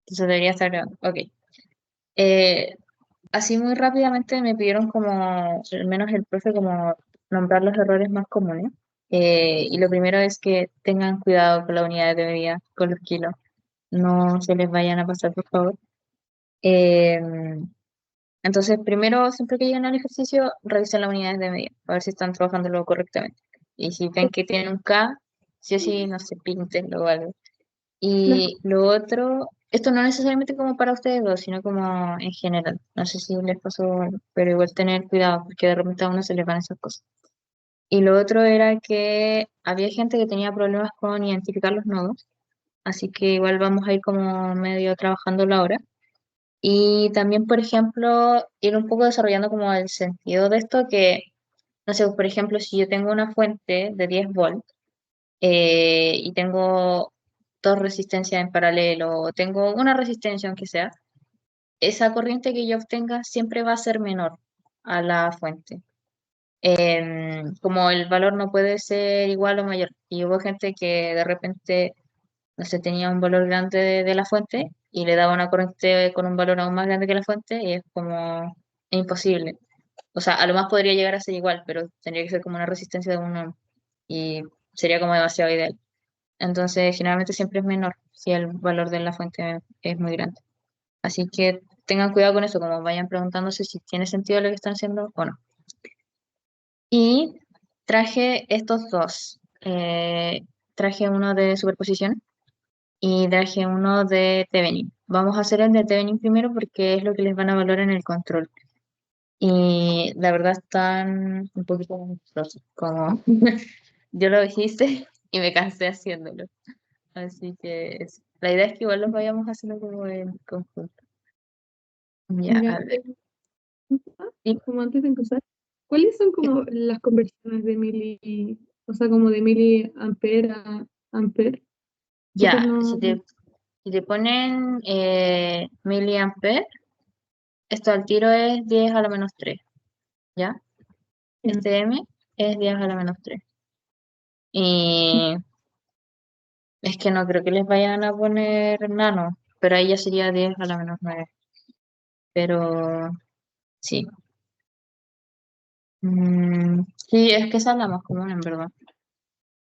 Entonces debería estar grabando. Ok. Eh, Así muy rápidamente me pidieron como, al menos el profe, como nombrar los errores más comunes. Y lo primero es que tengan cuidado con la unidad de medida, con los kilos. No se les vayan a pasar, por favor. Eh, entonces, primero, siempre que lleguen al ejercicio, revisen las unidades de medida, a ver si están trabajándolo correctamente. Y si ven que tienen un K, sí o sí, no sé, píntenlo o algo. Las, Y lo otro, esto no necesariamente como para ustedes dos, sino como en general. No sé si les pasó, algo, pero igual tener cuidado, porque de repente a uno se les van esas cosas. Y lo otro era que había gente que tenía problemas con identificar los nodos, así que igual vamos a ir como medio trabajando la hora. Y también, por ejemplo, ir un poco desarrollando como el sentido de esto, que, no sé, por ejemplo, si yo tengo una fuente de 10 volts, y tengo dos resistencias en paralelo, o tengo una resistencia aunque sea, esa corriente que yo obtenga siempre va a ser menor a la fuente. Como el valor no puede ser igual o mayor. Y hubo gente que de repente, no sé, tenía un valor grande de la fuente y le daba una corriente con un valor aún más grande que la fuente y es como imposible. O sea, a lo más podría llegar a ser igual, pero tendría que ser como una resistencia de un ohm y sería como demasiado ideal. Entonces, generalmente siempre es menor si el valor de la fuente es muy grande. Así que tengan cuidado con eso, como vayan preguntándose si tiene sentido lo que están haciendo o no. Y traje estos dos. Traje uno de superposición y traje uno de Thevenin. Vamos a hacer el de Thevenin primero porque es lo que les van a evaluar en el control. Y la verdad están un poquito monstruosos, como yo lo hice y me cansé haciéndolo. Así que la idea es que igual los vayamos haciendo como en conjunto. Ya, ya, a ver. Y como antes de empezar, ¿cuáles son como las conversiones de o sea, como de miliampere a ampere? Eso ya, no, si te ponen miliampere, esto al tiro es 10 a la menos 3, ¿ya? ya. Este M es 10 a la menos 3. Y es que no creo que les vayan a poner nano, pero ahí ya sería 10 a la menos 9. Pero sí. Sí, es que esa es la más común en verdad.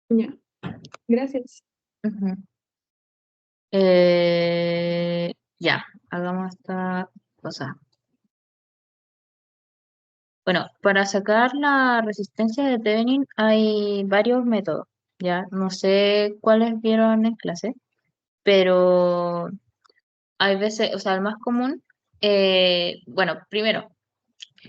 Ya, gracias. Ujú. Ya, hagamos esta cosa. Bueno, para sacar la resistencia de Thevenin hay varios métodos, ¿ya? No sé cuáles vieron en clase, pero hay veces, o sea, el más común, bueno, primero,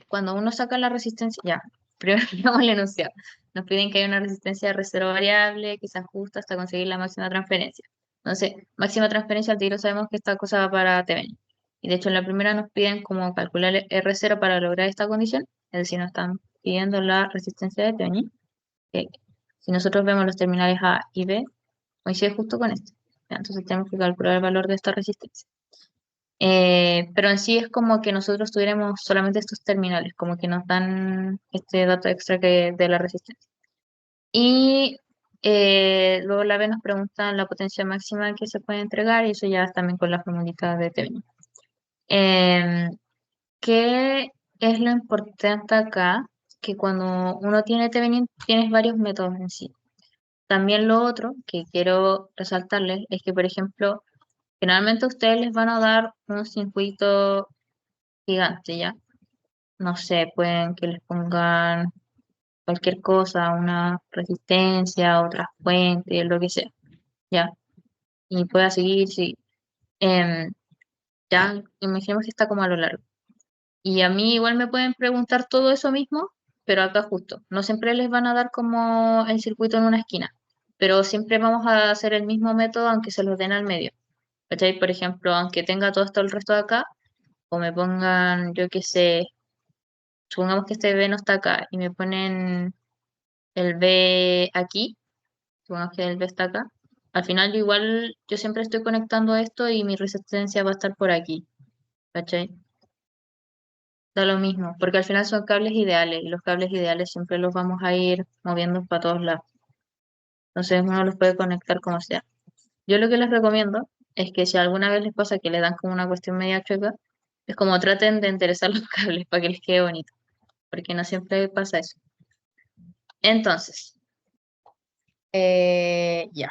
cuando uno saca la resistencia, ya, primero digamos el enunciado, nos piden que haya una resistencia de reserva variable que se ajusta hasta conseguir la máxima transferencia. Entonces, máxima transferencia al tiro sabemos que esta cosa va para Thevenin. Y de hecho en la primera nos piden como calcular el R0 para lograr esta condición, es decir, nos están pidiendo la resistencia de Thevenin, que si nosotros vemos los terminales A y B, coincide justo con esto. Ya, entonces tenemos que calcular el valor de esta resistencia. Pero en sí es como que nosotros tuviéramos solamente estos terminales, como que nos dan este dato extra de la resistencia. Y luego la B nos pregunta la potencia máxima que se puede entregar y eso ya es también con la formulita de Thevenin. Em, ¿Qué es lo importante acá? Que cuando uno tiene Thevenin tienes varios métodos en sí. También lo otro que quiero resaltarles es que, por ejemplo, generalmente a ustedes les van a dar un circuito gigante, ¿ya? No sé, pueden que les pongan cualquier cosa, una resistencia, otra fuente, lo que sea, ¿ya? Y pueda seguir, sí. Em, ya, imaginemos que está como a lo largo. Y a mí igual me pueden preguntar todo eso mismo, pero acá justo. No siempre les van a dar como el circuito en una esquina, pero siempre vamos a hacer el mismo método aunque se los den al medio. ¿Cachai? Por ejemplo, aunque tenga todo esto el resto de acá, o me pongan, yo qué sé, supongamos que este B no está acá y me ponen el B aquí, supongamos que el B está acá. Al final yo igual, yo siempre estoy conectando esto y mi resistencia va a estar por aquí, ¿cachai? Da lo mismo, porque al final son cables ideales y los cables ideales siempre los vamos a ir moviendo para todos lados. Entonces uno los puede conectar como sea. Yo lo que les recomiendo es que si alguna vez les pasa que le dan como una cuestión media chueca, es como traten de enderezar los cables para que les quede bonito, porque no siempre pasa eso. Entonces, ya,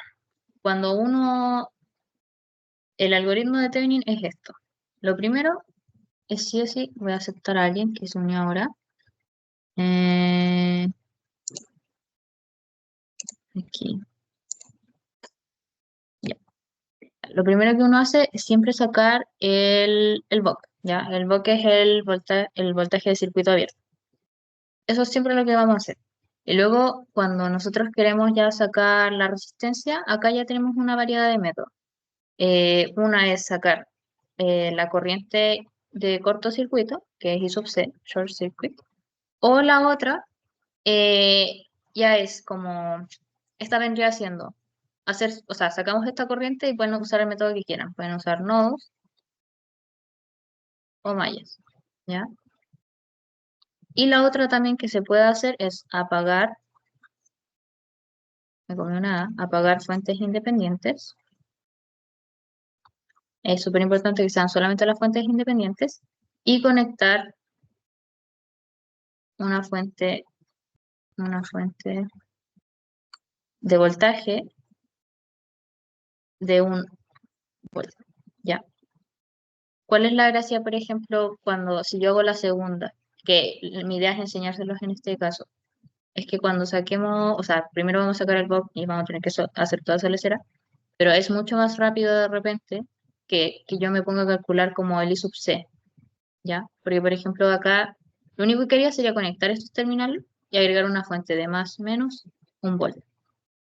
cuando el algoritmo de Thevenin es esto. Lo primero es sí o sí, voy a aceptar a alguien que se unió ahora. Eh, aquí, ya. Lo primero que uno hace es siempre sacar el VOC, ¿ya? El VOC es el voltaje de circuito abierto. Eso es siempre lo que vamos a hacer. Y luego, cuando nosotros queremos ya sacar la resistencia, acá ya tenemos una variedad de métodos. Una es sacar la corriente de cortocircuito, que es I sub C, short circuit, o la otra ya es como, esta vendría siendo hacer, o sea, sacamos esta corriente y pueden usar el método que quieran. Pueden usar nodos o mallas, ¿ya? Y la otra también que se puede hacer es apagar, me comí una A, apagar fuentes independientes. Es súper importante que sean solamente las fuentes independientes y conectar una fuente, una fuente de voltaje de un volt, ¿ya? ¿Cuál es la gracia, por ejemplo, cuando, si yo hago la segunda, que mi idea es enseñárselos en este caso, es que cuando saquemos, o sea, primero vamos a sacar el box y vamos a tener que hacer toda esa lecera, pero es mucho más rápido de repente que yo me ponga a calcular como el I sub C, ¿ya? Porque, por ejemplo, acá lo único que quería sería conectar estos terminales y agregar una fuente de más menos un volt,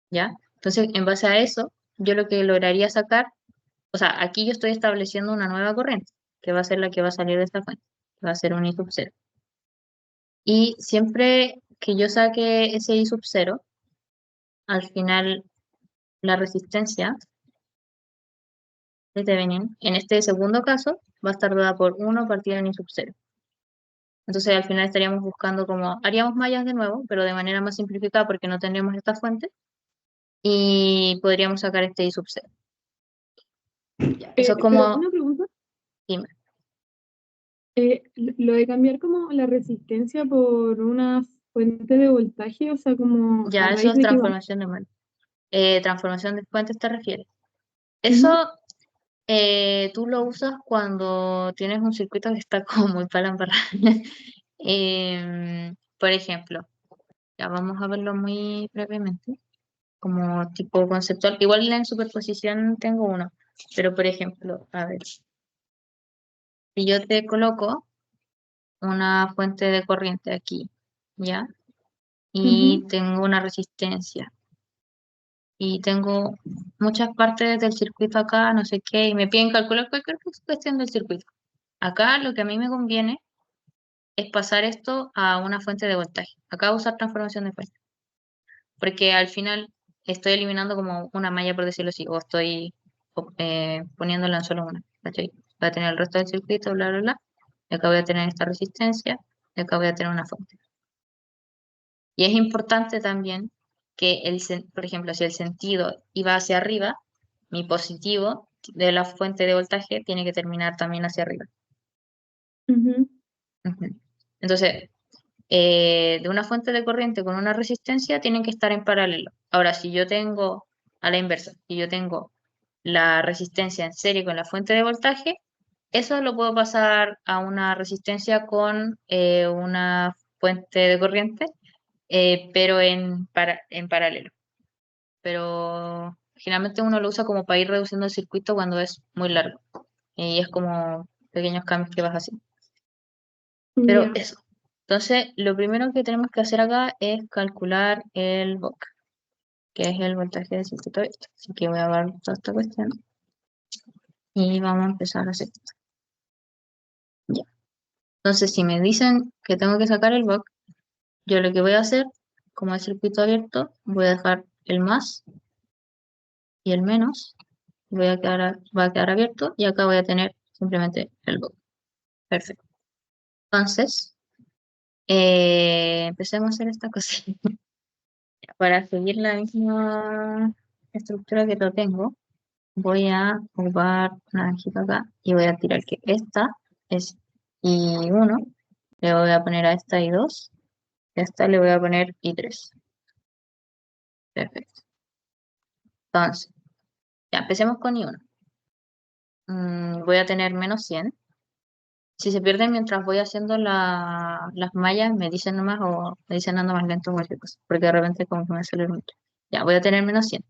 ¿ya? Entonces, en base a eso, yo lo que lograría sacar, o sea, aquí yo estoy estableciendo una nueva corriente, que va a ser la que va a salir de esta fuente, que va a ser un I sub 0. Y siempre que yo saque ese I sub 0, al final la resistencia de Thevenin, en este segundo caso, va a estar dada por 1 partido en I sub 0. Entonces al final estaríamos buscando como, haríamos mallas de nuevo, pero de manera más simplificada porque no tendríamos esta fuente, y podríamos sacar este I sub 0. Ya, eso es Pero como, una pregunta, dime. lo de cambiar como la resistencia por una fuente de voltaje, o sea, como a Ya, eso raíz es de qué va. transformación de Mel. Transformación de fuentes te refieres. Ujú. Eso tú lo usas cuando tienes un circuito que está como muy palambarrado. Por ejemplo, ya vamos a verlo muy brevemente, como tipo conceptual. Igual en superposición tengo uno, pero por ejemplo, a ver, si yo te coloco una fuente de corriente aquí, ¿ya? Y Ujú. tengo una resistencia y tengo muchas partes del circuito acá, no sé qué, y me piden calcular cualquier cuestión del circuito. Acá lo que a mí me conviene es pasar esto a una fuente de voltaje. Acá voy a usar transformación de fuente, porque al final estoy eliminando como una malla, por decirlo así, o estoy poniéndola en solo una, ¿cachai? Voy a tener el resto del circuito, bla, bla, bla, y acá voy a tener esta resistencia, y acá voy a tener una fuente. Y es importante también que, por ejemplo, si el sentido iba hacia arriba, mi positivo de la fuente de voltaje tiene que terminar también hacia arriba. Ujú. Ujú. Entonces, de una fuente de corriente con una resistencia tienen que estar en paralelo. Ahora, si yo tengo a la inversa, si yo tengo la resistencia en serie con la fuente de voltaje, eso lo puedo pasar a una resistencia con una fuente de corriente, pero en paralelo. Pero generalmente uno lo usa como para ir reduciendo el circuito cuando es muy largo. Y es como pequeños cambios que vas haciendo. Pero Ya. eso. Entonces, lo primero que tenemos que hacer acá es calcular el VOC, que es el voltaje del circuito abierto. Así que voy a dar toda esta cuestión y vamos a empezar a hacer esto. Ya. Entonces, si me dicen que tengo que sacar el VOC, yo lo que voy a hacer, como es circuito abierto, voy a dejar el más y el menos. Va a quedar abierto y acá voy a tener simplemente el VOC. Perfecto. Entonces, empecemos a hacer esta cosa. Para seguir la misma estructura que lo tengo, voy a ocupar naranjita acá y voy a tirar que esta es I1, le voy a poner a esta I2, a esta le voy a poner I3. Perfecto. Entonces, ya empecemos con I1. Voy a tener menos 100. Si se pierden mientras voy haciendo las mallas, me dicen nomás o me dicen ando más lento o cualquier cosa, porque de repente como que me sale mucho. Ya, voy a tener menos 100.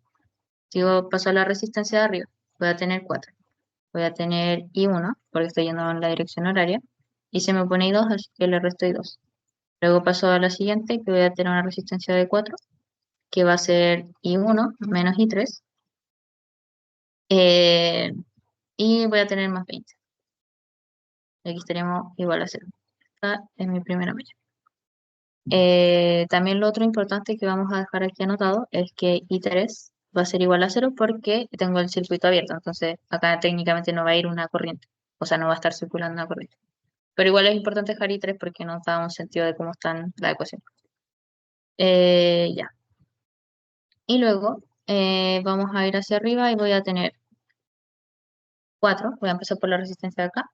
Sigo, paso a la resistencia de arriba. Voy a tener 4. Voy a tener I1, porque estoy yendo en la dirección horaria. Y se me pone I2, así que le resto I2. Luego paso a la siguiente, que voy a tener una resistencia de 4, que va a ser I1 menos I3. eh, y voy a tener más 20. Aquí estaríamos igual a 0. Esta es mi primera malla. También lo otro importante que vamos a dejar aquí anotado es que I3 va a ser igual a 0 porque tengo el circuito abierto. Entonces acá técnicamente no va a ir una corriente. O sea, no va a estar circulando una corriente. Pero igual es importante dejar I3 porque nos da un sentido de cómo están la ecuación. Ya. Y luego vamos a ir hacia arriba y voy a tener 4. Voy a empezar por la resistencia de acá.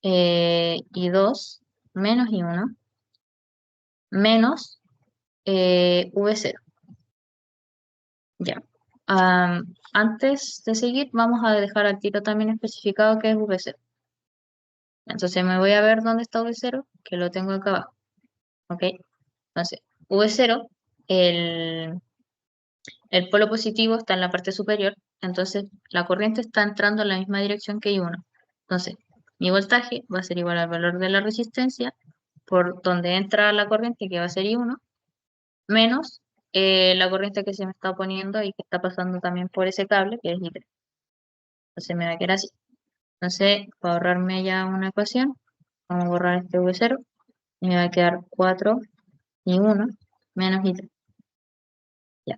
I2 menos I1 menos V0. Ya. Antes de seguir, vamos a dejar al tiro también especificado que es V0. Entonces me voy a ver dónde está V0, que lo tengo acá abajo. ¿Ok? Entonces, V0, el polo positivo está en la parte superior, entonces la corriente está entrando en la misma dirección que I1. Entonces, mi voltaje va a ser igual al valor de la resistencia por donde entra la corriente, que va a ser I1, menos la corriente que se me está oponiendo y que está pasando también por ese cable, que es I3. Entonces me va a quedar así. Entonces, para ahorrarme ya una ecuación, vamos a borrar este V0 y me va a quedar 4 I1 menos I3. Ya.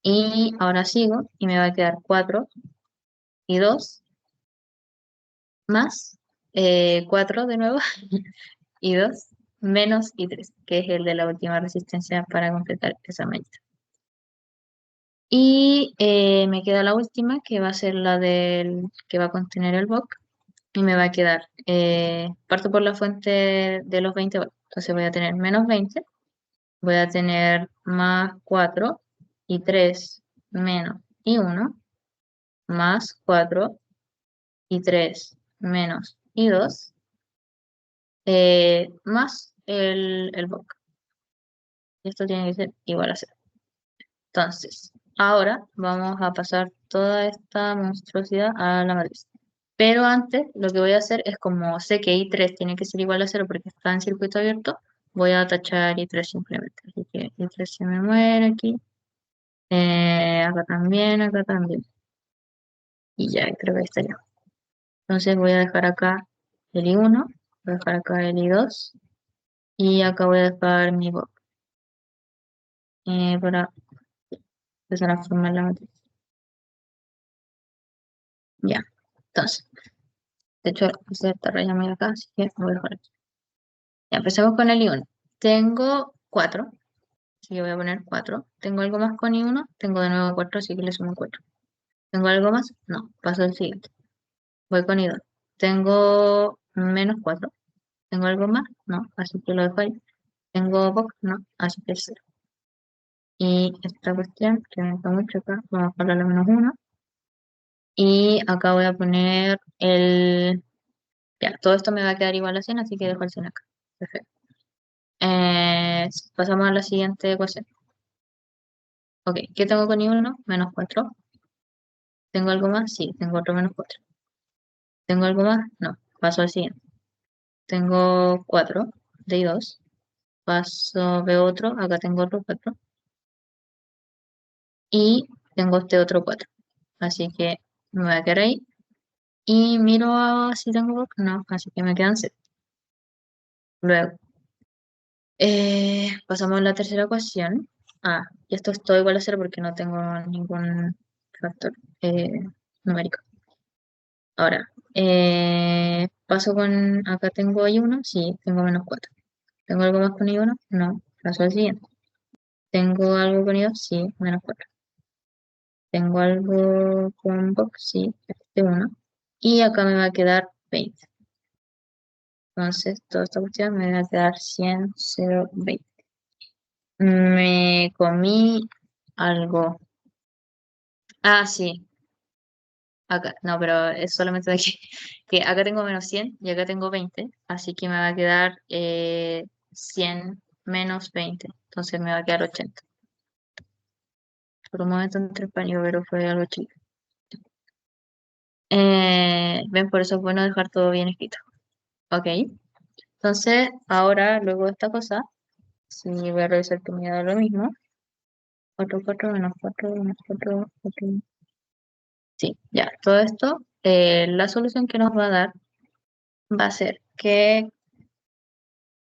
Y ahora sigo y me va a quedar 4 I2 más 4 de nuevo I2 menos I3, que es el de la última resistencia para completar esa malla. Y me queda la última, que va a ser la del que va a contener el BOC. Y me va a quedar, parto por la fuente de los 20 volts. Entonces voy a tener menos 20, voy a tener más 4 y 3 menos y 1, más 4 y 3 menos y 2, más el BOC. Y esto tiene que ser igual a 0. Entonces, ahora vamos a pasar toda esta monstruosidad a la matriz. Pero antes, lo que voy a hacer es como sé que I3 tiene que ser igual a 0 porque está en circuito abierto, voy a tachar I3 simplemente. Así que I3 se me muere aquí. Acá también, acá también. Y ya, creo que ahí estaría. Entonces voy a dejar acá el I1, voy a dejar acá el I2 y acá voy a dejar mi BOC para empezar a formar la matriz. Ya, entonces, de hecho, puse esta raya muy acá, así que voy a dejar aquí. Ya, empecemos con el I1. Tengo 4. Así que voy a poner 4. ¿Tengo algo más con I1? Tengo de nuevo 4, así que le sumo 4. ¿Tengo algo más? No. Paso al siguiente. Voy con I2. Tengo menos 4. ¿Tengo algo más? No. Así que lo dejo ahí. ¿Tengo POC? No. Así que es 0. Y esta cuestión, que me está mucho acá, vamos a ponerle menos 1. Y acá voy a poner el... Ya, todo esto me va a quedar igual a 100, así que dejo el 100 acá. Perfecto. Pasamos a la siguiente ecuación. Ok, ¿qué tengo con I1? Menos 4. ¿Tengo algo más? Sí, tengo otro menos 4. ¿Tengo algo más? No. Paso al siguiente. Tengo 4 de I2. Paso, veo otro. Acá tengo otro 4. Y tengo este otro 4. Así que me voy a quedar ahí. Y miro si tengo box. No, así que me quedan 0. Luego, pasamos a la tercera ecuación. Y esto es todo igual a 0 porque no tengo ningún factor numérico. Ahora, paso con, acá tengo I1, sí, tengo menos 4. ¿Tengo algo más con I1? No, paso al siguiente. ¿Tengo algo con I2? Sí, menos 4. Tengo algo con box, sí, este uno. Y acá me va a quedar 20. Entonces, toda esta cuestión me va a quedar 100, 0, 20. Me comí algo. Ah, sí, acá. No, pero es solamente de aquí. Que acá tengo menos 100 y acá tengo 20. Así que me va a quedar 100 menos 20. Entonces me va a quedar 80. Por un momento entré en pánico, pero fue algo chico. Ven, por eso es bueno dejar todo bien escrito. Ok. Entonces, ahora, luego de esta cosa, si voy a revisar que me da lo mismo. 4 4 menos 4 menos 4 4. Sí, ya. Todo esto, la solución que nos va a dar va a ser que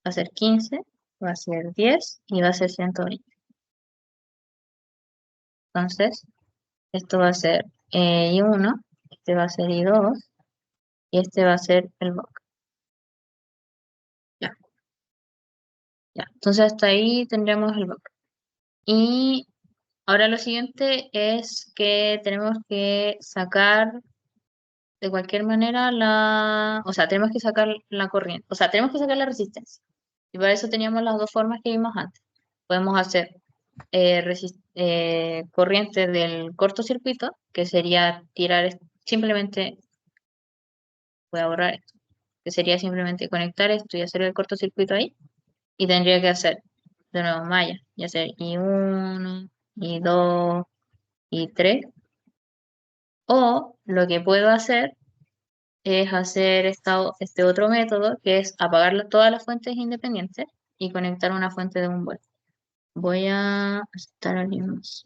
va a ser 15, va a ser 10 y va a ser 120. Entonces, esto va a ser I1, este va a ser I2 y este va a ser el VOC. Ya, ya. Entonces, hasta ahí tendremos el VOC. Y ahora lo siguiente es que tenemos que sacar de cualquier manera o sea, tenemos que sacar la corriente, o sea, tenemos que sacar la resistencia. Y para eso teníamos las dos formas que vimos antes. Podemos hacer corriente del cortocircuito, que sería simplemente, voy a borrar esto, que sería simplemente conectar esto y hacer el cortocircuito ahí. Y tendría que hacer de nuevo malla, y hacer I1, I2, I3. O lo que puedo hacer es hacer este otro método, que es apagar todas las fuentes independientes y conectar una fuente de un volt. Voy a aceptar a alguien más.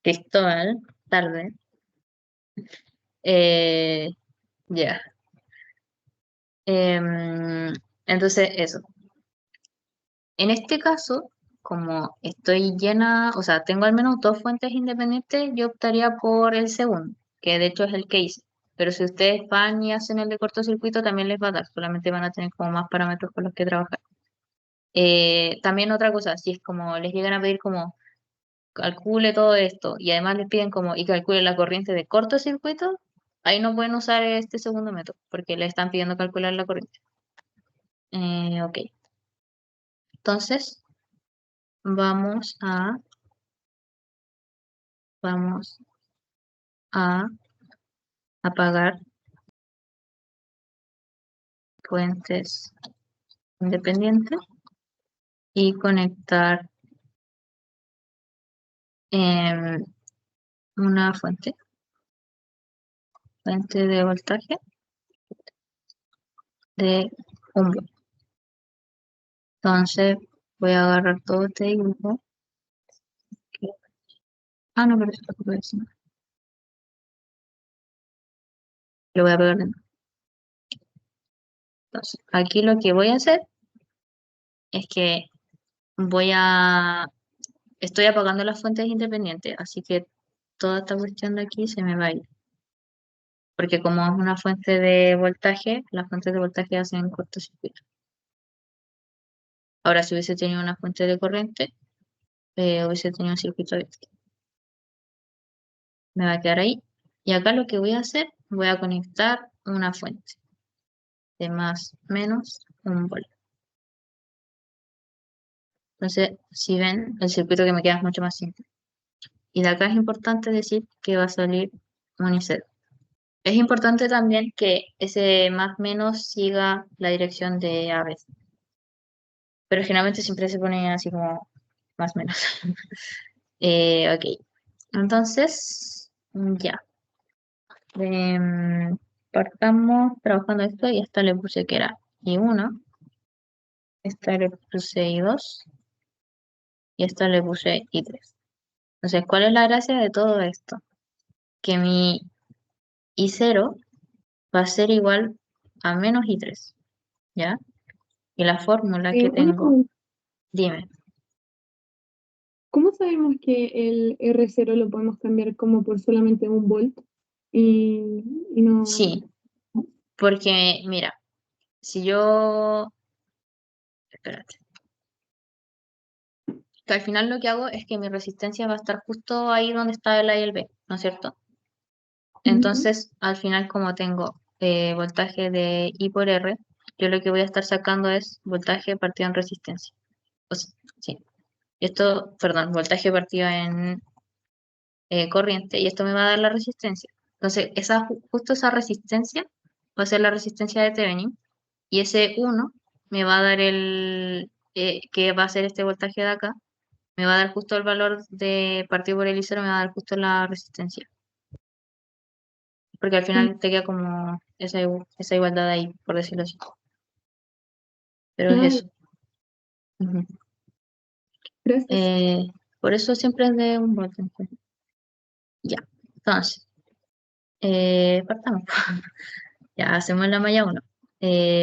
Cristóbal, tarde. Eh, ya. Entonces, eso. En este caso, como estoy llena, o sea, tengo al menos dos fuentes independientes, yo optaría por el segundo, que de hecho es el que hice. Pero si ustedes van y hacen el de cortocircuito, también les va a dar, solamente van a tener como más parámetros con los que trabajar. También otra cosa, si es como les llegan a pedir como calcule todo esto y además les piden como y calcule la corriente de cortocircuito, ahí no pueden usar este segundo método porque le están pidiendo calcular la corriente. Ok, entonces vamos a, vamos a apagar fuentes independientes y conectar em, una fuente de voltaje de 1 volt. Entonces voy a agarrar todo este dibujo. Ah, no, pero eso tampoco es. Lo voy a pegar de nuevo. Entonces, aquí lo que voy a hacer es que estoy apagando las fuentes independientes, así que toda esta cuestión de aquí se me va a ir. Porque como es una fuente de voltaje, las fuentes de voltaje hacen cortocircuito. Ahora, si hubiese tenido una fuente de corriente, hubiese tenido un circuito abierto. Me va a quedar ahí. Y acá lo que voy a hacer, voy a conectar una fuente de más menos 1 volt. Entonces, si ven, el circuito que me queda es mucho más simple. Y de acá es importante decir que va a salir un IC. Es importante también que ese más menos siga la dirección de aves, pero generalmente siempre se pone así como más menos. Ok, entonces ya. Partamos trabajando esto y esta le puse que era I1, esta le puse I2 y esta le puse I3. Entonces, ¿cuál es la gracia de todo esto? Que mi I0 va a ser igual a menos I3, ¿ya? Y la fórmula que Una tengo, pregunta, dime. ¿cómo sabemos que el R0 lo podemos cambiar como por solamente 1 volt y, y no... Sí, porque mira, si yo, espérate, que al final lo que hago es que mi resistencia va a estar justo ahí donde está el A y el B, ¿no es cierto? Ujú. Entonces, al final, como tengo voltaje de I por R, yo lo que voy a estar sacando es voltaje partido en resistencia. O sea, sí, esto, perdón, voltaje partido en corriente y esto me va a dar la resistencia. Entonces, justo esa resistencia va a ser la resistencia de Thevenin y ese uno me va a dar que va a ser este voltaje de acá, me va a dar justo el valor de partido por el I0, me va a dar justo la resistencia. Porque al Sí, final te queda como esa igualdad ahí, por decirlo así. Pero es claro, eso. Ujú. gracias. Eh, por eso siempre es de un voltaje. Ya, entonces, partamos. Ya hacemos la malla uno.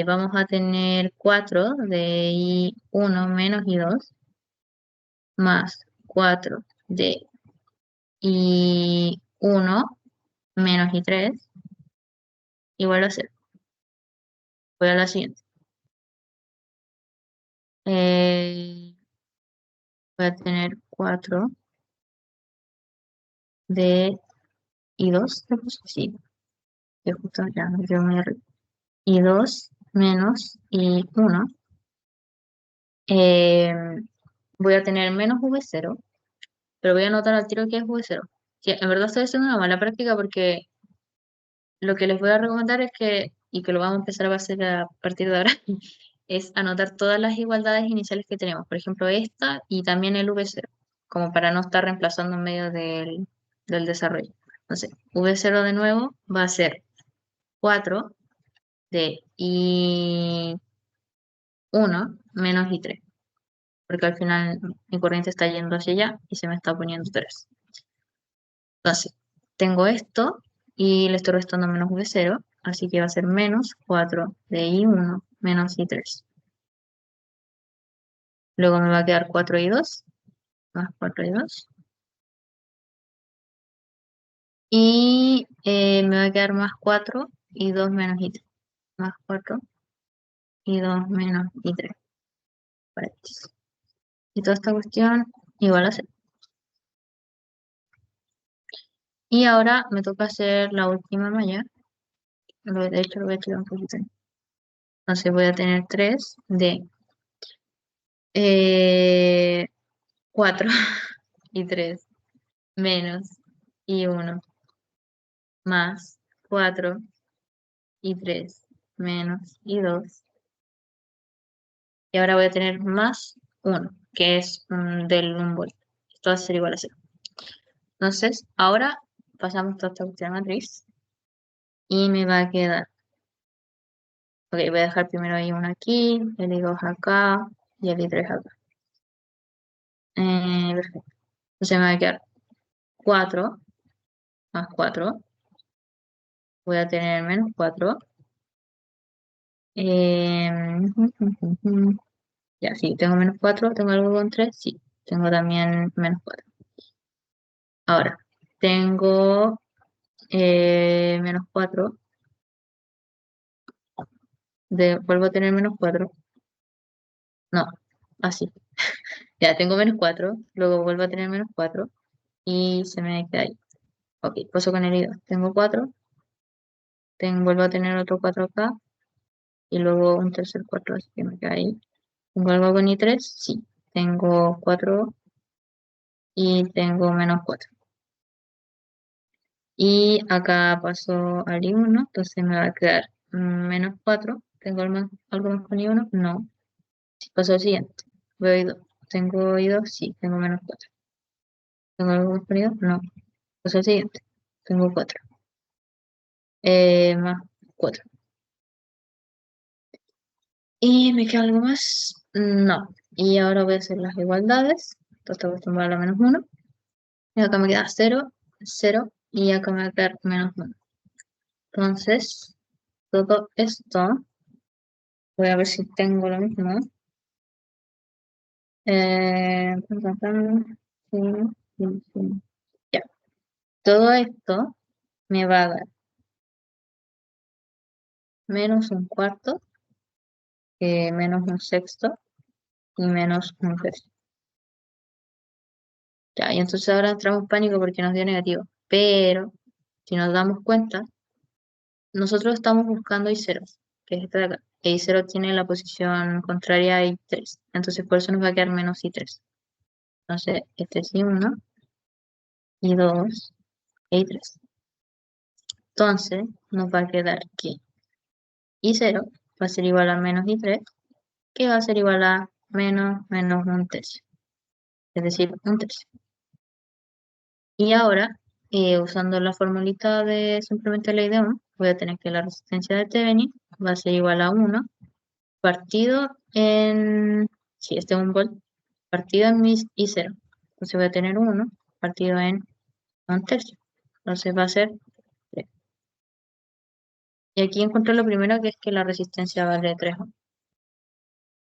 Vamos a tener 4 de I1 menos I2 más 4 de I1 menos I3 igual a 0. Voy a la siguiente. Eh, Voy a tener 4 de I2. ¿Le puse? Sí, que justo ya me quedo muy arriba. I2 menos I1. Eh, Voy a tener menos V0, pero voy a anotar al tiro que es V0. Sí, en verdad estoy haciendo una mala práctica porque lo que les voy a recomendar es que, y que lo vamos a empezar a hacer a partir de ahora, es anotar todas las igualdades iniciales que tenemos. Por ejemplo, esta y también el V0, como para no estar reemplazando en medio del desarrollo. Entonces, V0 de nuevo va a ser 4 de I1 menos I3, porque al final mi corriente está yendo hacia allá y se me está poniendo 3. Entonces, tengo esto y le estoy restando menos V0, así que va a ser menos 4 de I1 menos I3. Luego me va a quedar 4 I2 más 4 I2. Y me va a quedar más 4 I2 menos I3. Más 4 I2 menos I3. Paréntesis. Y toda esta cuestión igual a 0. Y ahora me toca hacer la última malla. De hecho, lo voy a echar un poquito. Entonces voy a tener 3 de 4 y 3 menos I1 más 4 y 3 menos I2. Y ahora voy a tener más 1, que es del 1 volt. Esto va a ser igual a 0. Entonces, ahora pasamos toda esta cuestión a matriz y me va a quedar. Ok, voy a dejar primero I1 aquí, el I2 acá y el I3 acá. Perfecto. Entonces me va a quedar 4 más 4. Voy a tener menos 4. Ya, sí, tengo menos 4. ¿Tengo algo con 3? Sí, tengo también menos 4. Ahora, tengo menos 4. Vuelvo a tener menos 4. No, así. Ya, tengo menos 4. Luego vuelvo a tener menos 4. Y se me queda ahí. Ok, paso con el I2. Tengo 4. Vuelvo a tener otro 4 acá. Y luego un tercer 4, así que me queda ahí. ¿Tengo algo con I3? Sí. Tengo 4 y tengo menos 4. Y acá paso al I1, entonces me va a quedar menos 4. ¿Tengo algo más con I1? No. Sí, paso al siguiente. Veo I2. ¿Tengo I2? Sí, tengo menos 4. ¿Tengo algo más con I2? No. Paso al siguiente. Tengo 4. Más 4. ¿Y me queda algo más? No. Y ahora voy a hacer las igualdades. Entonces voy a tomar a la menos 1. Y acá me queda 0, 0. Y acá me va a quedar menos 1. Entonces, todo esto, voy a ver si tengo lo mismo. Tan, tan, tan. Sí, sí, sí. Ya. Todo esto me va a dar menos un cuarto, menos un sexto y menos un tercio. Ya, y entonces ahora entramos en pánico porque nos dio negativo. Pero, si nos damos cuenta, nosotros estamos buscando I0, que es esta de acá. E I0 tiene la posición contraria a I3. Entonces por eso nos va a quedar menos I3. Entonces, este es I1, I2, e I3. Entonces, nos va a quedar que I0 va a ser igual a menos I3, que va a ser igual a menos un tercio. Es decir, un tercio. Y ahora, usando la formulita de simplemente ley de Ohm, voy a tener que la resistencia de Thevenin va a ser igual a 1 partido en, si este es un volt, partido en mis I0. Entonces voy a tener 1 partido en un tercio. Entonces va a ser 3. Y aquí encontré lo primero que es que la resistencia vale 3 ohm.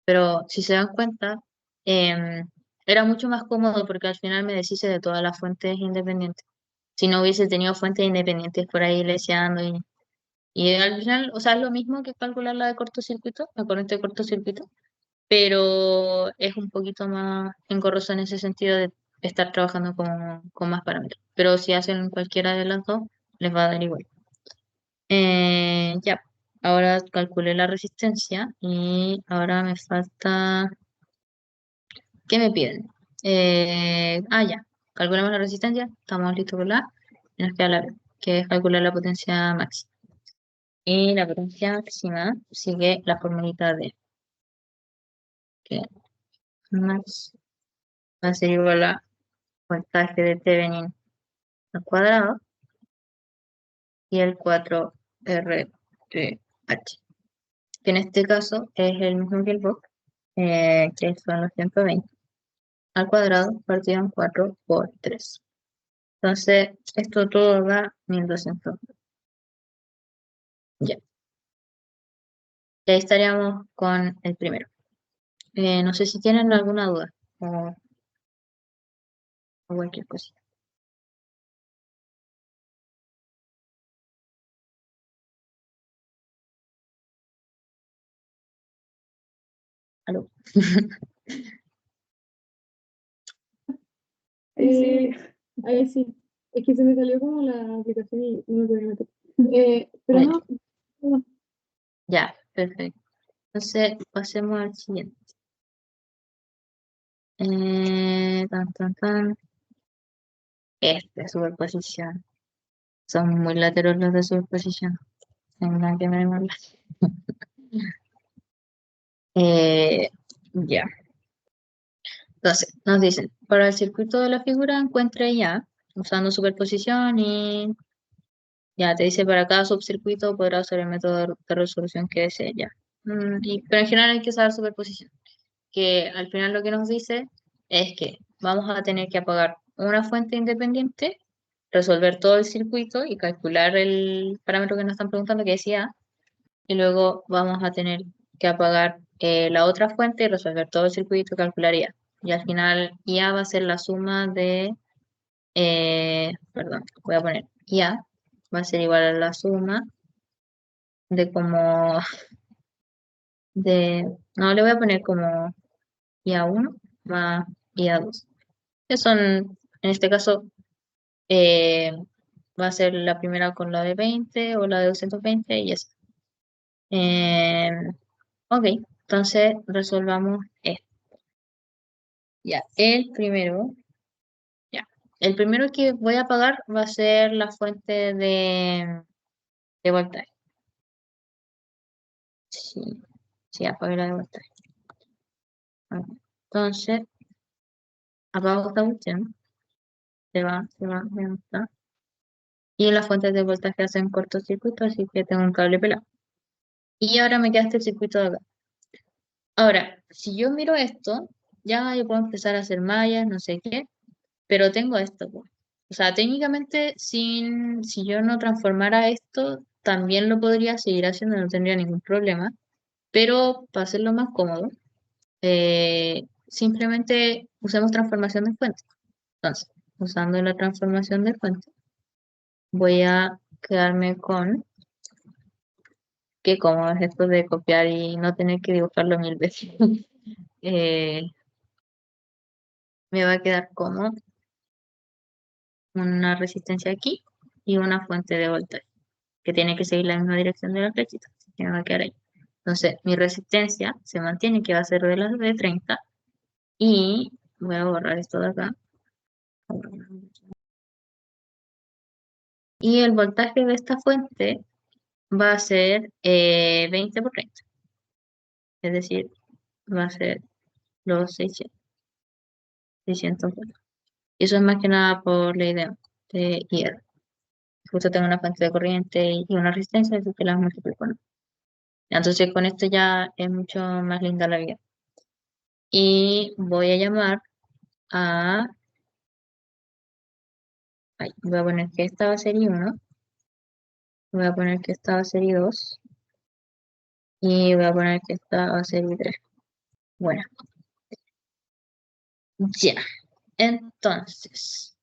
Pero si se dan cuenta, era mucho más cómodo porque al final me deshice de todas las fuentes independientes. Si no hubiese tenido fuentes independientes por ahí leseando y al final, o sea, es lo mismo que calcular la de cortocircuito, la corriente de cortocircuito, pero es un poquito más engorroso en ese sentido de estar trabajando con más parámetros. Pero si hacen cualquiera de las dos, les va a dar igual. Ya, ahora calculé la resistencia y ahora me falta, ¿qué me piden? Ya, calculamos la resistencia, estamos listos con la, y nos queda la B, que es calcular la potencia máxima. Y la potencia máxima sigue la formulita de que max va a ser igual a voltaje de Thevenin al cuadrado y el 4 RTH, que en este caso es el mismo que el Vogt, que son los 120 al cuadrado partido en 4 por 3. Entonces, esto todo da 1200. Ya, y ahí estaríamos con el primero. No sé si tienen alguna duda o, o cualquier cosa. ¿Aló? Eh, ahí sí. Es que se me salió como la aplicación y no me podía meter. Pero Bueno, no, no. ya, perfecto. Entonces, pasemos al siguiente. Tan, tan, tan. Superposición. Son muy lateros los de superposición. No hay nada que me demanda. Ya. Entonces, nos dicen, para el circuito de la figura encuentre ya, usando superposición y ya te dice para cada subcircuito podrá usar el método de resolución que desee ya. Pero en general hay que usar superposición, que al final lo que nos dice es que vamos a tener que apagar una fuente independiente, resolver todo el circuito y calcular el parámetro que nos están preguntando que decía y luego vamos a tener que apagar la otra fuente y resolver todo el circuito y calcular IA. Y al final IA va a ser la suma de, perdón, voy a poner IA va a ser igual a la suma de como, no, le voy a poner como IA1 más IA2, que son, en este caso, eh, va a ser la primera con la de 20 o la de 220 y eso. Eh, ok, entonces resolvamos esto. Ya, ya. El primero que voy a apagar va a ser la fuente de voltaje. Sí, sí, apagué la de voltaje. Ah, entonces, apago esta cuestión. Se va, está. Y las fuentes de voltaje hacen cortocircuito, así que tengo un cable pelado. Y ahora me queda este circuito de acá. Ahora, si yo miro esto, ya yo puedo empezar a hacer mallas, no sé qué, pero tengo esto, po. O sea, técnicamente, si yo no transformara esto, también lo podría seguir haciendo, no tendría ningún problema. Pero para hacerlo más cómodo, simplemente usemos transformación de fuente. Entonces, usando la transformación de fuente, voy a quedarme con que como es esto de copiar y no tener que dibujarlo 1000 veces. eh, Me va a quedar como una resistencia aquí y una fuente de voltaje, que tiene que seguir la misma dirección de la flechita, así que me va a quedar ahí. Entonces, mi resistencia se mantiene, que va a ser de las de 30, y voy a borrar esto de acá. Y el voltaje de esta fuente va a ser 20 por 30, es decir, va a ser los 600 volts. Y eso es más que nada por ley de IR. Justo tengo una fuente de corriente y una resistencia, así que las multiplico, ¿no? Entonces con esto ya es mucho más linda la vida. Y voy a llamar a... voy a poner que esta va a ser I1, voy a poner que esta va a ser I2 y voy a poner que esta va a ser I3. Bueno, ya. Entonces,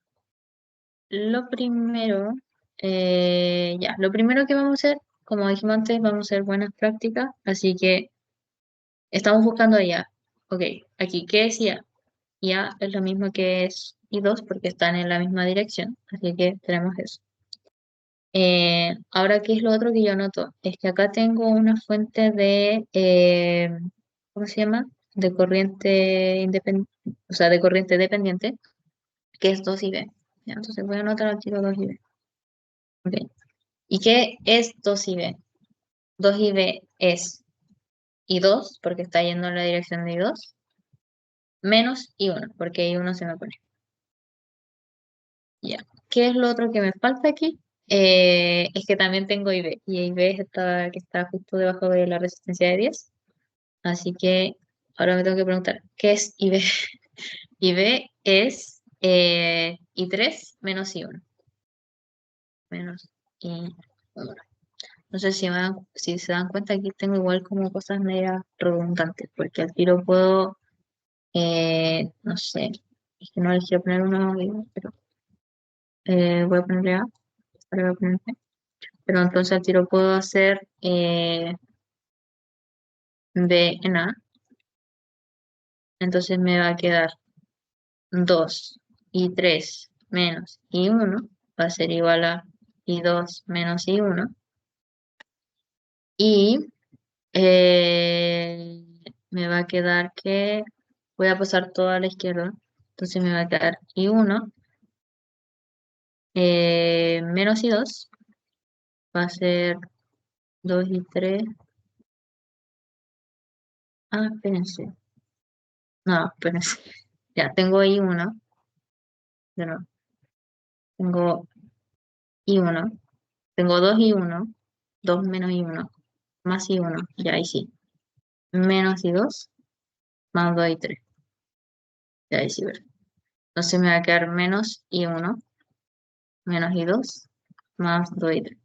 lo primero, lo primero que vamos a hacer, como dijimos antes, vamos a hacer buenas prácticas, así que estamos buscando IA. Ok, aquí, ¿qué es IA? IA es lo mismo que es I2 porque están en la misma dirección, así que tenemos eso. Ahora, ¿qué es lo otro que yo noto? Es que acá tengo una fuente de, ¿cómo se llama? De corriente independiente, o sea, de corriente dependiente, que es 2 IV. Ya, entonces voy a anotar al tiro 2 IV. Ok. ¿Y qué es 2 IV? 2 IV es I2, porque está yendo en la dirección de I2, menos I1, porque I1 se me pone. Ya. ¿Qué es lo otro que me falta aquí? Es que también tengo IB, y IB es esta que está justo debajo de la resistencia de 10. Así que ahora me tengo que preguntar, ¿qué es IB? IB es I3 menos I1. Menos I1. No sé si se dan cuenta, aquí tengo igual como cosas medias redundantes, porque al tiro puedo, no sé, es que no les quiero poner una, pero voy a ponerle A, ahora voy a poner B. Pero entonces al tiro puedo hacer B en A, entonces me va a quedar 2 y 3 menos I1, va a ser igual a I2 menos I1, y me va a quedar que voy a pasar toda a la izquierda, entonces me va a quedar I1 menos I2, va a ser 2 y 3. Ah, espérense. No, espérense. Ya, tengo I1, de nuevo. Tengo I1, tengo 2 I1, 2 menos I1, más I1, ya ahí sí. Menos I2, más 2 y 3, ya ahí sí, ver. Entonces me va a quedar menos I1, menos I2, más 2 y 3.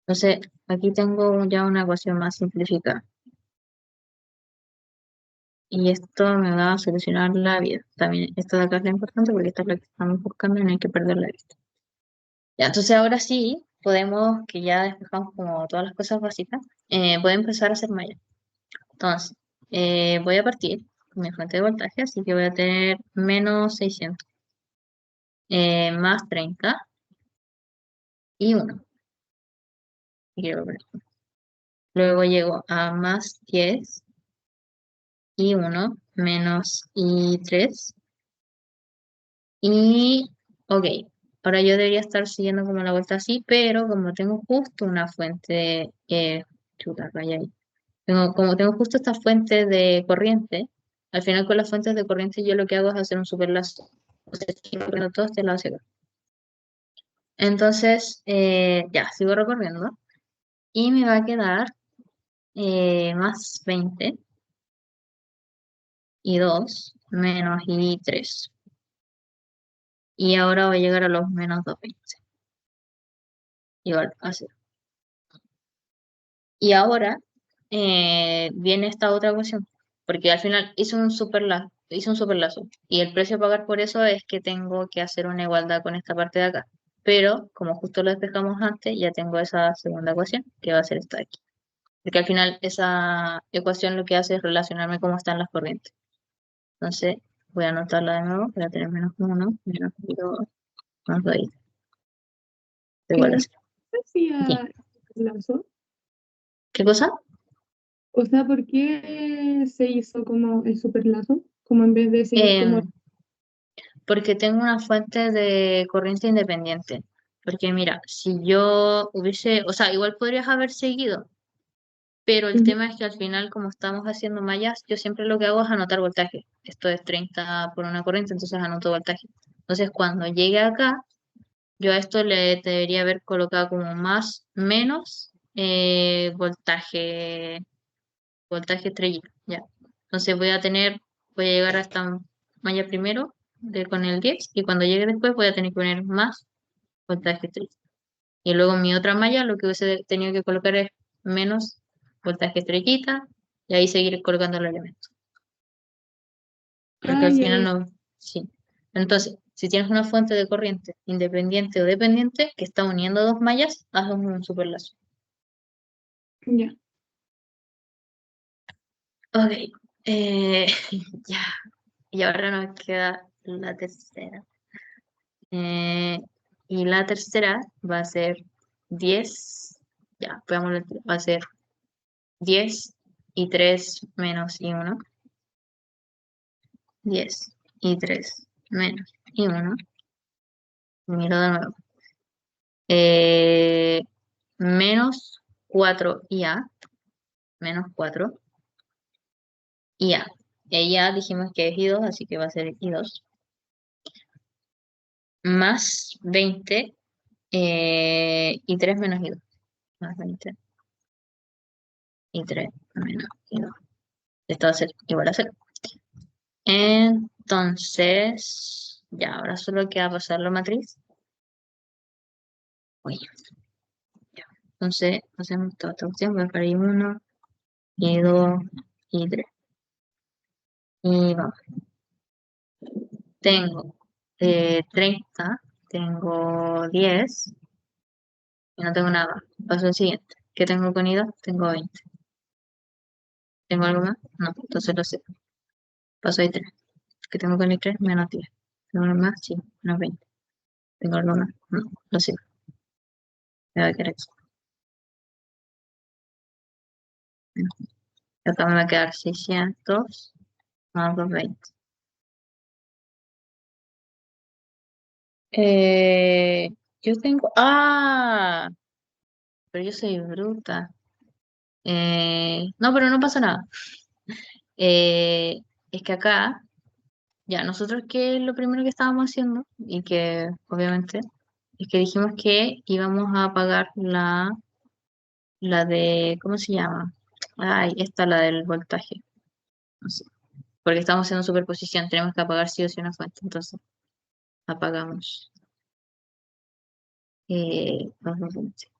Entonces, aquí tengo ya una ecuación más simplificada. Y esto me va a solucionar la vida. También, esto de acá es lo importante porque esta es la que estamos buscando y no hay que perder la vista. Ya, entonces ahora sí, podemos, que ya despejamos como todas las cosas básicas, puedo empezar a hacer malla. Entonces, voy a partir con mi fuente de voltaje, así que voy a tener menos 600, más 30 y 1. Luego llego a más 10 y 1, menos y 3. Y, ok, ahora yo debería estar siguiendo como la vuelta así, pero como tengo justo una fuente, chuta, raya ahí. Como tengo justo esta fuente de corriente, al final con las fuentes de corriente yo lo que hago es hacer un superlazo. O sea, estoy corriendo todo este lado hacia acá. Entonces, ya, sigo recorriendo y me va a quedar más 20 y 2 menos y 3. Y ahora voy a llegar a los menos 220. Igual, así. Y ahora viene esta otra ecuación, porque al final hice un superlazo. Y el precio a pagar por eso es que tengo que hacer una igualdad con esta parte de acá. Pero como justo lo despejamos antes, ya tengo esa segunda ecuación, que va a ser esta de aquí. Porque al final esa ecuación lo que hace es relacionarme cómo están las corrientes. Entonces, voy a anotarla de nuevo, voy a tener menos 1, menos 2, menos 2, igual a ¿Qué 0. hacía el lazo? ¿Qué cosa? O sea, ¿por qué se hizo como el super lazo? Como en vez de seguir como... Em, Porque tengo una fuente de corriente independiente. Porque mira, si yo hubiese, o sea, igual podrías haber seguido, pero el Ujú. tema es que al final, como estamos haciendo mallas, yo siempre lo que hago es anotar voltaje. Esto es 30 por una corriente, entonces anoto voltaje. Entonces, cuando llegue acá, yo a esto le debería haber colocado como más, menos voltaje estrellita, ya. Entonces voy a llegar a esta malla primero con el 10 y cuando llegue después voy a tener que poner más voltaje estrellita. Y luego en mi otra malla lo que hubiese tenido que colocar es menos voltaje estrellita y ahí seguir colocando el elemento. Porque Ah, al ya, final ya, no, sí. Entonces, si tienes una fuente de corriente independiente o dependiente que está uniendo dos mallas, haz un superlazo. ya. Ok, eh, ya. Y ahora nos queda la tercera. Eh, y la tercera va a ser 10, ya, veámoslo, va a ser 10 y 3 menos y uno, 10 y 3 menos y uno, miro de nuevo, eh, menos 4 y A, menos 4 y A. Ella dijimos que es I2, así que va a ser I2, más 20 y 3 menos I2, más 20 y 3 menos I2. Esto va a ser igual a 0. Entonces, ya, ahora solo queda pasar la matriz. Uy, ya. Entonces, hacemos toda esta cuestión. Voy a dejar ahí 1, y 2, y 3. Y vamos. Tengo 30, tengo 10, y no tengo nada más. Paso al siguiente. ¿Qué tengo con IDA? Tengo 20. ¿Tengo algo más? No, entonces lo sé. Paso ahí 3. ¿Qué tengo con el 3? Menos 10. ¿Tengo algo más? Sí, menos 20. ¿Tengo algo más? No, lo sé. Me va a quedar aquí. Acá me va a quedar 600 más 220. Eh, yo tengo. ¡Ah! Pero yo soy bruta. No, pero no pasa nada. Es que acá, ya, nosotros que es lo primero que estábamos haciendo, y que obviamente, es que dijimos que íbamos a pagar la de, ¿cómo se llama? Ay, esta, la del voltaje. No sé, porque estamos haciendo superposición, tenemos que apagar sí o sí una fuente. Entonces, apagamos. Los dos voltios.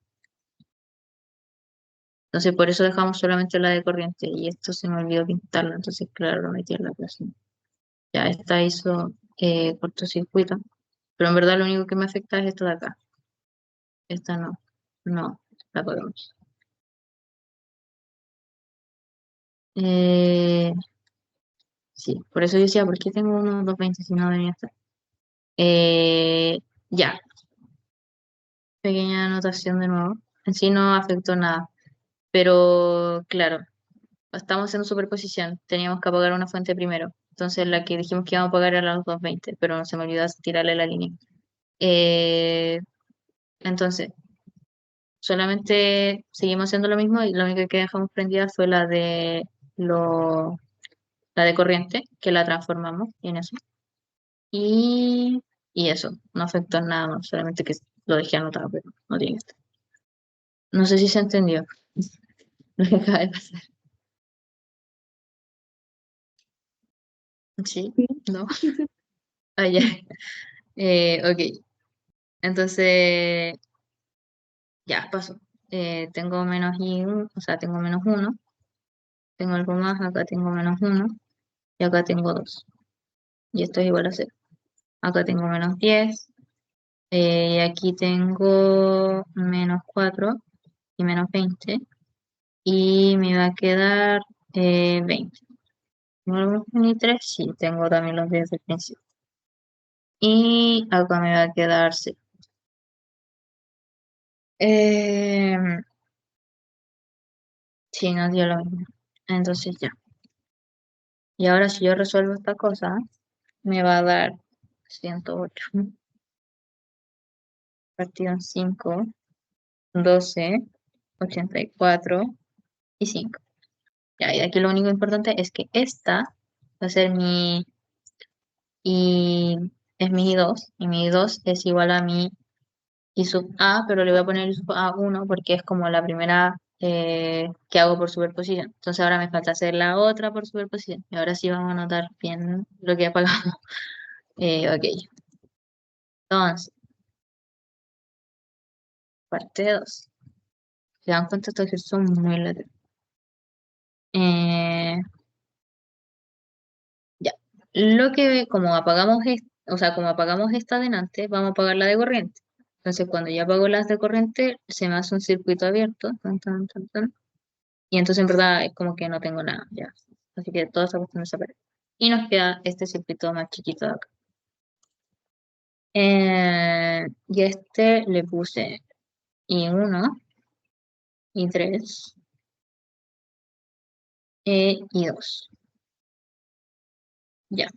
Entonces, por eso dejamos solamente la de corriente y esto se me olvidó pintarlo, entonces, claro, lo metí en la clase. Ya, esta hizo cortocircuito, pero en verdad lo único que me afecta es esto de acá. Esta no, no, la apagamos. Eh, sí, por eso yo decía, ¿por qué tengo unos 220 si no debería estar? Eh, ya, pequeña anotación de nuevo. En sí no afectó nada, pero claro, estamos haciendo superposición, teníamos que apagar una fuente primero. Entonces la que dijimos que íbamos a apagar era los 220, pero se me olvidó tirarle la línea. Eh, entonces, solamente seguimos haciendo lo mismo y lo único que dejamos prendida fue lo, la de corriente, que la transformamos y en eso. Y, y eso, no afectó en nada más, solamente que lo dejé anotado, pero no tiene que estar. No sé si se entendió lo que acaba de pasar. Sí, Sí, no. sí, sí. Ah, ya. Ok, entonces ya pasó. Tengo menos y uno, o sea, tengo menos uno, tengo algo más, acá tengo menos uno y acá tengo dos. Y esto es igual a cero. Acá tengo menos 10 y aquí tengo menos 4 y menos 20 y me va a quedar 20. ¿Tengo los y 3? Sí, tengo también los 10 del principio. Y acá me va a quedar sí. Sí, nos dio lo mismo. Entonces ya. Y ahora si yo resuelvo esta cosa, me va a dar 108 partido en 5, 12, 84 y 5. Ya, y aquí lo único importante es que esta va a ser y es mi I2, y mi I2 es igual a mi I sub A, pero le voy a poner I sub A1 porque es como la primera que hago por superposición. Entonces ahora me falta hacer la otra por superposición. Y ahora sí vamos a notar bien lo que apagamos. Ok, entonces, parte 2. Se dan cuenta estos ejercicios son muy largos. Ya. Lo que, como apagamos, o sea, como apagamos esta delante, vamos a apagar la de corriente. Entonces, cuando ya apago las de corriente, se me hace un circuito abierto. Tan, tan, tan, tan. Y entonces, en verdad, es como que no tengo nada, ya. Así que toda esa cuestión desaparece. Y nos queda este circuito más chiquito de acá. Y este le puse I1, I3, y 2. Ya.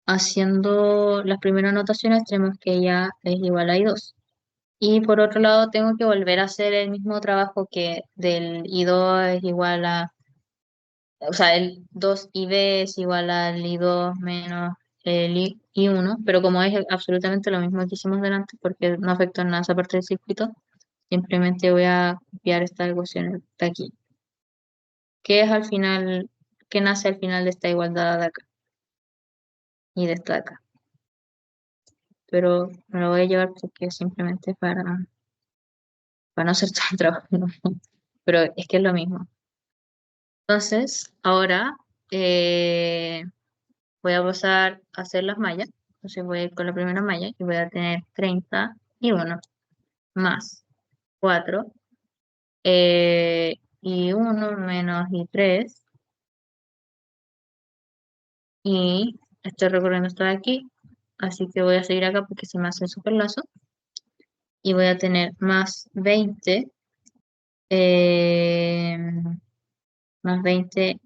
Haciendo las primeras anotaciones, tenemos que ya es igual a I2. Y por otro lado, tengo que volver a hacer el mismo trabajo que del I2 es igual a, o sea, el 2IB es igual al I2 menos el I1, pero como es absolutamente lo mismo que hicimos delante, porque no afecta en nada esa parte del circuito, simplemente voy a copiar esta ecuación de aquí, que es al final, que nace al final de esta igualdad de acá y de esta de acá. Pero me lo voy a llevar porque simplemente para no hacer todo el trabajo, ¿no? Pero es que es lo mismo. Entonces, ahora voy a pasar a hacer las mallas. Entonces voy a ir con la primera malla y voy a tener 31 más 4 y 1 menos y 3 y estoy recorriendo esto de aquí, así que voy a seguir acá porque se me hace súper lazo y voy a tener más 20 eh, más 20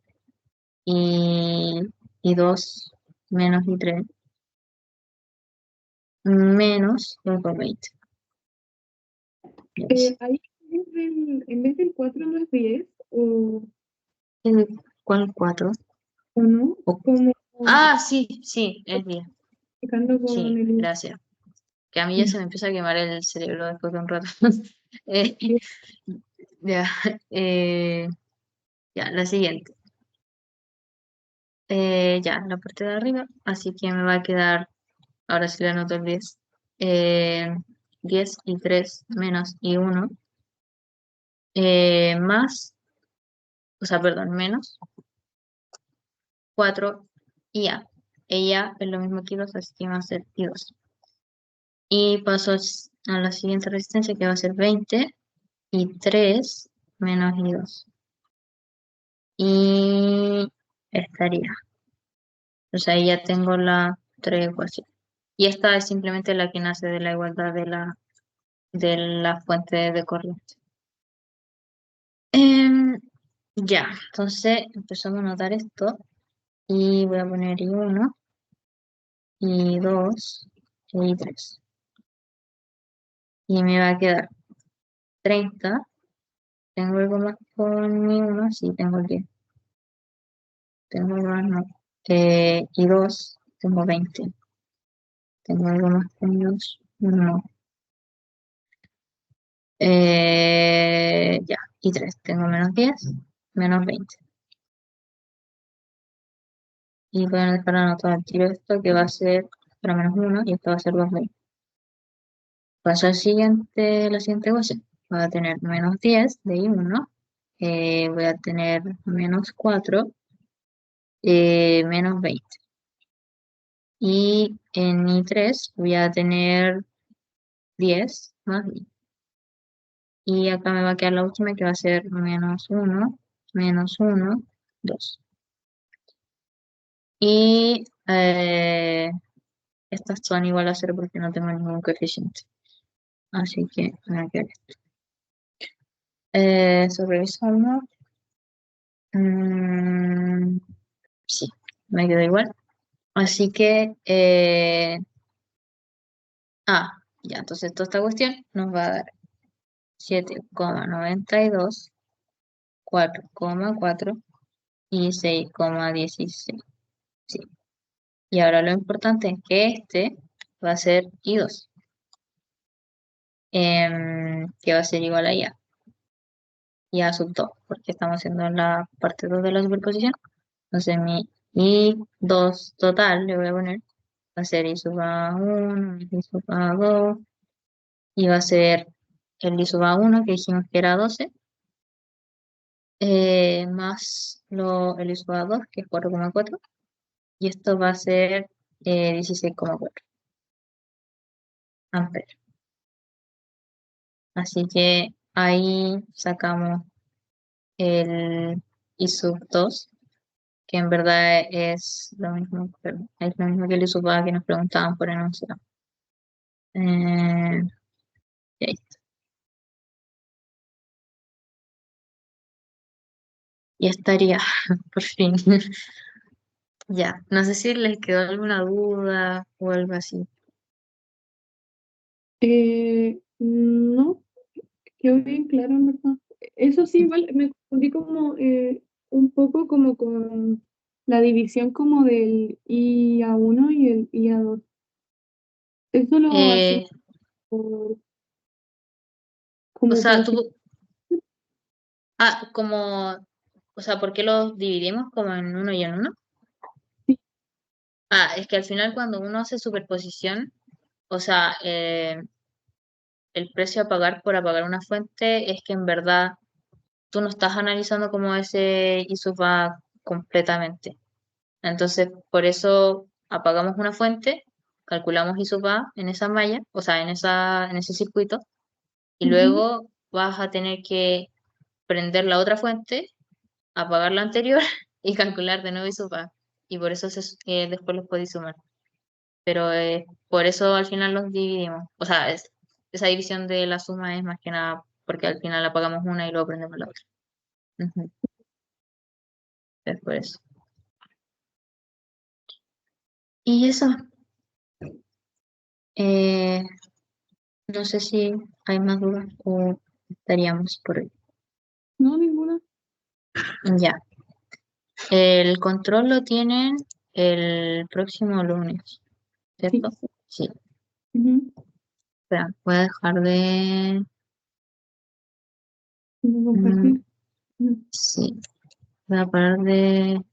y, y 2 menos y 3 menos 2 por 20. Ahí en vez del 4 no es 10 ¿Cuál 4? o no, como Ah, sí, sí, es bien. explicando con Sí, el gracias. Que a mí ya se me empieza a quemar el cerebro después de un rato. Eh, 10. ya, eh, ya, la siguiente. Ya, la parte de arriba. Así que me va a quedar, ahora sí le anoto el 10. Eh, 10 y 3 menos y 1 más, o sea, perdón, menos 4 y A. Ella es lo mismo que 2, así que va a ser y 2. Y paso a la siguiente resistencia que va a ser 20 y 3 menos y 2. Y estaría. O sea, ahí ya tengo la tres ecuaciones. Y esta es simplemente la que nace de la igualdad de la fuente de corriente. Em, ya, entonces empezamos a notar esto. Y voy a poner I1, I2 y I3. Y me va a quedar 30. ¿Tengo algo más con I1? Sí, tengo el 10. Tengo algo más, no. I2, tengo 20. ¿Tengo algo más con I2? No. Ya, I3, tengo menos 10, menos 20. Y voy a dejar anotado al tiro esto que va a ser para menos 1 y esto va a ser 220. Paso al siguiente, la siguiente ecuación. Voy a tener menos 10 de I1, voy a tener menos 4, menos 20. Y en I3 voy a tener 10 más 20. Y acá me va a quedar la última que va a ser menos 1, 2. Y estas son igual a 0 porque no tengo ningún coeficiente. Así que nada que ver. Revisamos. Sí, me quedó igual. Así que, ya, entonces toda esta cuestión nos va a dar 7,92, 4,4 y 6,16. Sí. Y ahora lo importante es que este va a ser I2, que va a ser igual a Y A sub 2, porque estamos haciendo la parte 2 de la superposición. Entonces mi I2 total le voy a poner, va a ser I sub A1, I sub A2, y va a ser el I sub A1 que dijimos que era 12, más el I sub A2 que es 4,4, y esto va a ser 16,4 amperes. Así que ahí sacamos el I sub 2, que en verdad es lo mismo, pero es lo mismo que el I sub A que nos preguntaban por enunciado. Eh, y ahí está. Ya estaría, por fin. Ya, no sé si les quedó alguna duda o algo así. No, quedó bien claro, en verdad. Eso sí, igual me confundí como un poco como con la división como del IA1 y el IA2. Eso lo hacemos Eh, por, o como sea, por... tú, como, o sea, ¿por qué los dividimos como en uno y en uno? Es que al final cuando uno hace superposición, o sea, el precio a pagar por apagar una fuente es que en verdad tú no estás analizando como ese ISOPA completamente. Entonces, por eso apagamos una fuente, calculamos ISOPA en esa malla, o sea, en ese circuito, y Ujú. luego vas a tener que prender la otra fuente, apagar la anterior y calcular de nuevo ISOPA. Y por eso después los podéis sumar. Pero por eso al final los dividimos. O sea, esa división de la suma es más que nada porque al final apagamos una y luego prendemos la otra. Ujú. Es por eso. Y eso, eh, no sé si hay más dudas o estaríamos por hoy. No, ninguna. Ya. El control lo tienen el próximo lunes, Sí. ¿cierto? Sí. Ujú. Espera, voy a dejar de... ¿Puedo mm, compartir? Ujú. sí. Voy a parar de